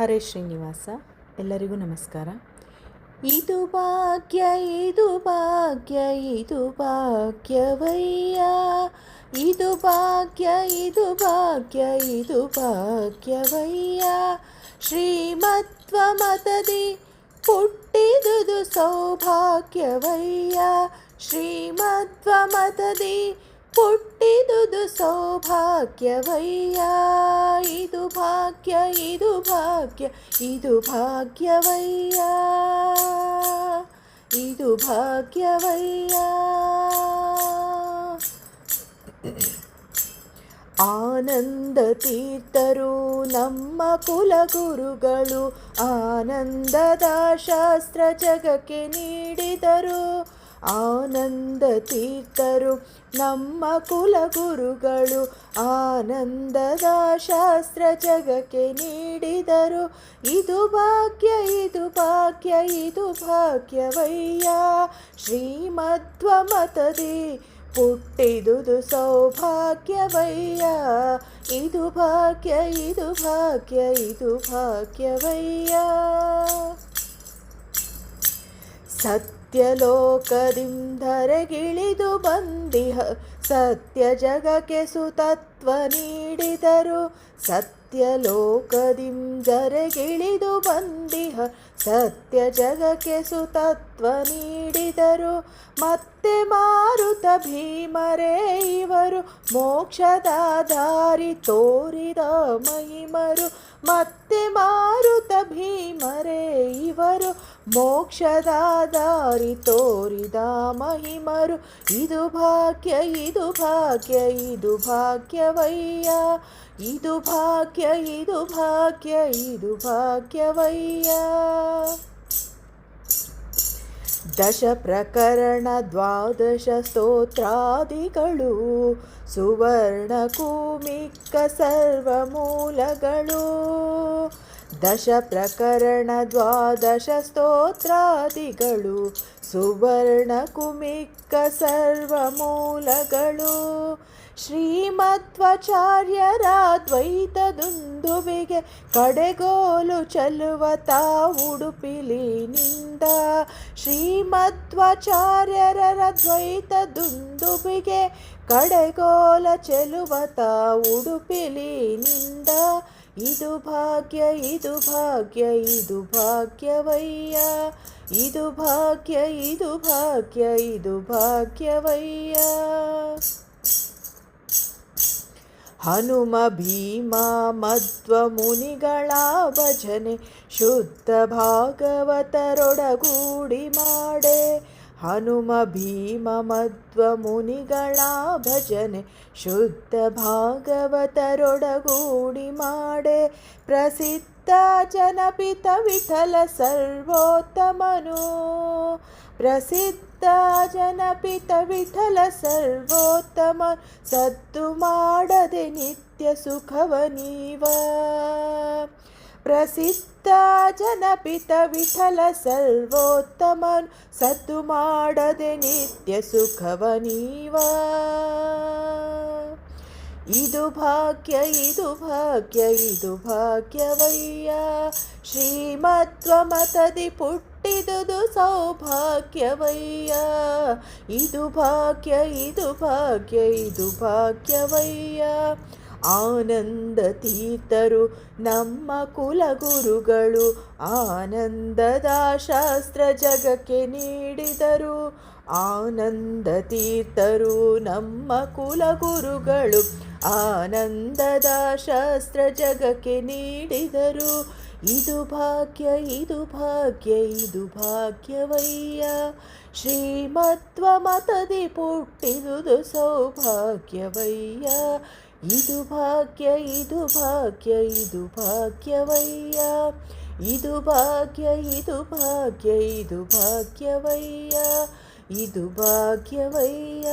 ಹರೇ ಶ್ರೀನಿವಾಸ. ಎಲ್ಲರಿಗೂ ನಮಸ್ಕಾರ. ಇದು ಭಾಗ್ಯ, ಇದು ಭಾಗ್ಯ, ಇದು ಭಾಗ್ಯವಯ್ಯ. ಇದು ಭಾಗ್ಯ, ಇದು ಭಾಗ್ಯ, ಇದು ಭಾಗ್ಯವಯ್ಯ. ಶ್ರೀಮತ್ವ ಮತದಿ ಹುಟ್ಟಿದುದು ಸೌಭಾಗ್ಯವಯ್ಯ. ಶ್ರೀಮತ್ವ ಮತದಿ ಹುಟ್ಟಿದುದು ಸೌಭಾಗ್ಯವಯ್ಯ. ಇದು ಭಾಗ್ಯ, ಇದು ಭಾಗ್ಯ, ಇದು ಭಾಗ್ಯವಯ್ಯ. ಇದು ಭಾಗ್ಯವಯ್ಯ. ಆನಂದ ತೀರ್ಥರು ನಮ್ಮ ಕುಲಗುರುಗಳು, ಆನಂದದ ಶಾಸ್ತ್ರ ಜಗಕ್ಕೆ ನೀಡಿದರು. ಆನಂದ ತೀರ್ಥರು ನಮ್ಮ ಕುಲಗುರುಗಳು, ಆನಂದದ ಶಾಸ್ತ್ರ ಜಗಕ್ಕೆ ನೀಡಿದರು. ಇದು ಭಾಗ್ಯ, ಇದು ಭಾಗ್ಯ, ಇದು ಭಾಗ್ಯವಯ್ಯ. ಶ್ರೀಮಧ್ವ ಮತದಿ ಹುಟ್ಟಿದುದು ಸೌಭಾಗ್ಯವಯ್ಯ. ಇದು ಭಾಗ್ಯ, ಇದು ಭಾಗ್ಯ, ಇದು ಭಾಗ್ಯವಯ್ಯ. ಸತ್ಯಲೋಕದಿಂದರೆಗಿಳಿದು ಬಂದಿಹ ಸತ್ಯ ಜಗಕ್ಕೆ ಸುತತ್ವ ನೀಡಿದರು. ಸತ್ಯಲೋಕದಿಂದರೆಗಿಳಿದು ಬಂದಿಹ ಸತ್ಯ ಜಗಕ್ಕೆ ಸುತತ್ವ ನೀಡಿದರು. ಮತ್ತೆ ಮಾರುತ ಭೀಮರೇ ಇವರು, ಮೋಕ್ಷದ ದಾರಿ ತೋರಿದ ಮಹಿಮರು. ಮತ್ತೆ ಮಾರುತ ಭೀಮರೇ ಇವರು, ಮೋಕ್ಷದ ದಾರಿ ತೋರಿದ ಮಹಿಮರು. ಇದು ಭಾಗ್ಯ, ಇದು ಭಾಗ್ಯ, ಇದು ಭಾಗ್ಯವಯ್ಯ. ಇದು ಭಾಗ್ಯ, ಇದು ಭಾಗ್ಯ, ಇದು ಭಾಗ್ಯವಯ್ಯ. ದಶ ಪ್ರಕರಣ ದ್ವಾದಶ ಸ್ತೋತ್ರಾದಿಗಳು, ಸುವರ್ಣ ಕೂಮಿಕ್ಕ ಸರ್ವಮೂಲಗಳು. ದಶ ಪ್ರಕರಣ ದ್ವಾದಶ ಸ್ತೋತ್ರಾದಿಗಳು, ಸುವರ್ಣ ಕುಮಿಕ್ಕ ಸರ್ವಮೂಲಗಳು. ಶ್ರೀಮಧ್ವಾಚಾರ್ಯರ ದ್ವೈತ ದುಂದುಬಿಗೆ ಕಡೆಗೋಲು ಚಲುವ ತಾ ಉಡುಪಿಲಿನಿಂದ. ಶ್ರೀಮಧ್ವಾಚಾರ್ಯರ ದ್ವೈತ ದುಂದುಬಿಗೆ ಕಡೆಗೋಲ ಚೆಲುವ ತಾ ಉಡುಪಿಲಿನಿಂದ. ಇದು ಭಾಗ್ಯ, ಇದು ಭಾಗ್ಯ, ಇದು ಭಾಗ್ಯವಯ್ಯ. ಇದು ಭಾಗ್ಯ, ಇದು ಭಾಗ್ಯ, ಇದು ಭಾಗ್ಯವಯ್ಯ. ಹನುಮ ಭೀಮ ಮಧ್ವ ಮುನಿಗಳ ಭಜನೆ ಶುದ್ಧ ಭಾಗವತರೊಡಗೂಡಿ ಮಾಡೆ. ಹನುಮ ಭೀಮ ಮಧ್ವ ಮುನಿಗಳ ಭಜನೆ ಶುದ್ಧ ಭಾಗವತರೊಡಗೂಡಿ ಮಾಡೆ. ಪ್ರಸಿದ್ಧ ಜನಪಿತ ವಿಠಲ ಸರ್ವೋತ್ತಮನು, ಪ್ರಸಿದ್ಧ ಜನಪಿತ ವಿಠಲ ಸರ್ವೋತ್ತಮ. ಸದ್ದು ಮಾಡದೆ ನಿತ್ಯ ಸುಖವ ನೀವ. ಪ್ರಸಿದ್ಧ ಜನಪಿತ ವಿಠಲ ಸರ್ವೋತ್ತಮನ್, ಸದ್ದು ಮಾಡದೆ ನಿತ್ಯ ಸುಖವ ನೀವ. ಇದು ಭಾಗ್ಯ, ಇದು ಭಾಗ್ಯ, ಇದು ಭಾಗ್ಯವಯ್ಯ. ಶ್ರೀಮಧ್ವ ಮತದಿ ಹುಟ್ಟಿದುದು ಸೌಭಾಗ್ಯವಯ್ಯ. ಇದು ಭಾಗ್ಯ, ಇದು ಭಾಗ್ಯ, ಇದು ಭಾಗ್ಯವಯ್ಯ. ಆನಂದ ತೀರ್ಥರು ನಮ್ಮ ಕುಲಗುರುಗಳು, ಆನಂದದ ಶಾಸ್ತ್ರ ಜಗಕ್ಕೆ ನೀಡಿದರು. ಆನಂದ ತೀರ್ಥರು ನಮ್ಮ ಕುಲಗುರುಗಳು, ಆನಂದದ ಶಾಸ್ತ್ರ ಜಗಕ್ಕೆ ನೀಡಿದರು. ಇದು ಭಾಗ್ಯ, ಇದು ಭಾಗ್ಯ, ಇದು ಭಾಗ್ಯವಯ್ಯ. ಶ್ರೀಮಧ್ವ ಮತದಿ ಹುಟ್ಟಿದುದು ಸೌಭಾಗ್ಯವಯ್ಯ. ಇದು ಭಾಗ್ಯ, ಇದು ಭಾಗ್ಯ, ಇದು ಭಾಗ್ಯವಯ್ಯ. ಇದು ಭಾಗ್ಯ, ಇದು ಭಾಗ್ಯ, ಇದು ಭಾಗ್ಯವಯ್ಯ. ಇದು ಭಾಗ್ಯವಯ್ಯ.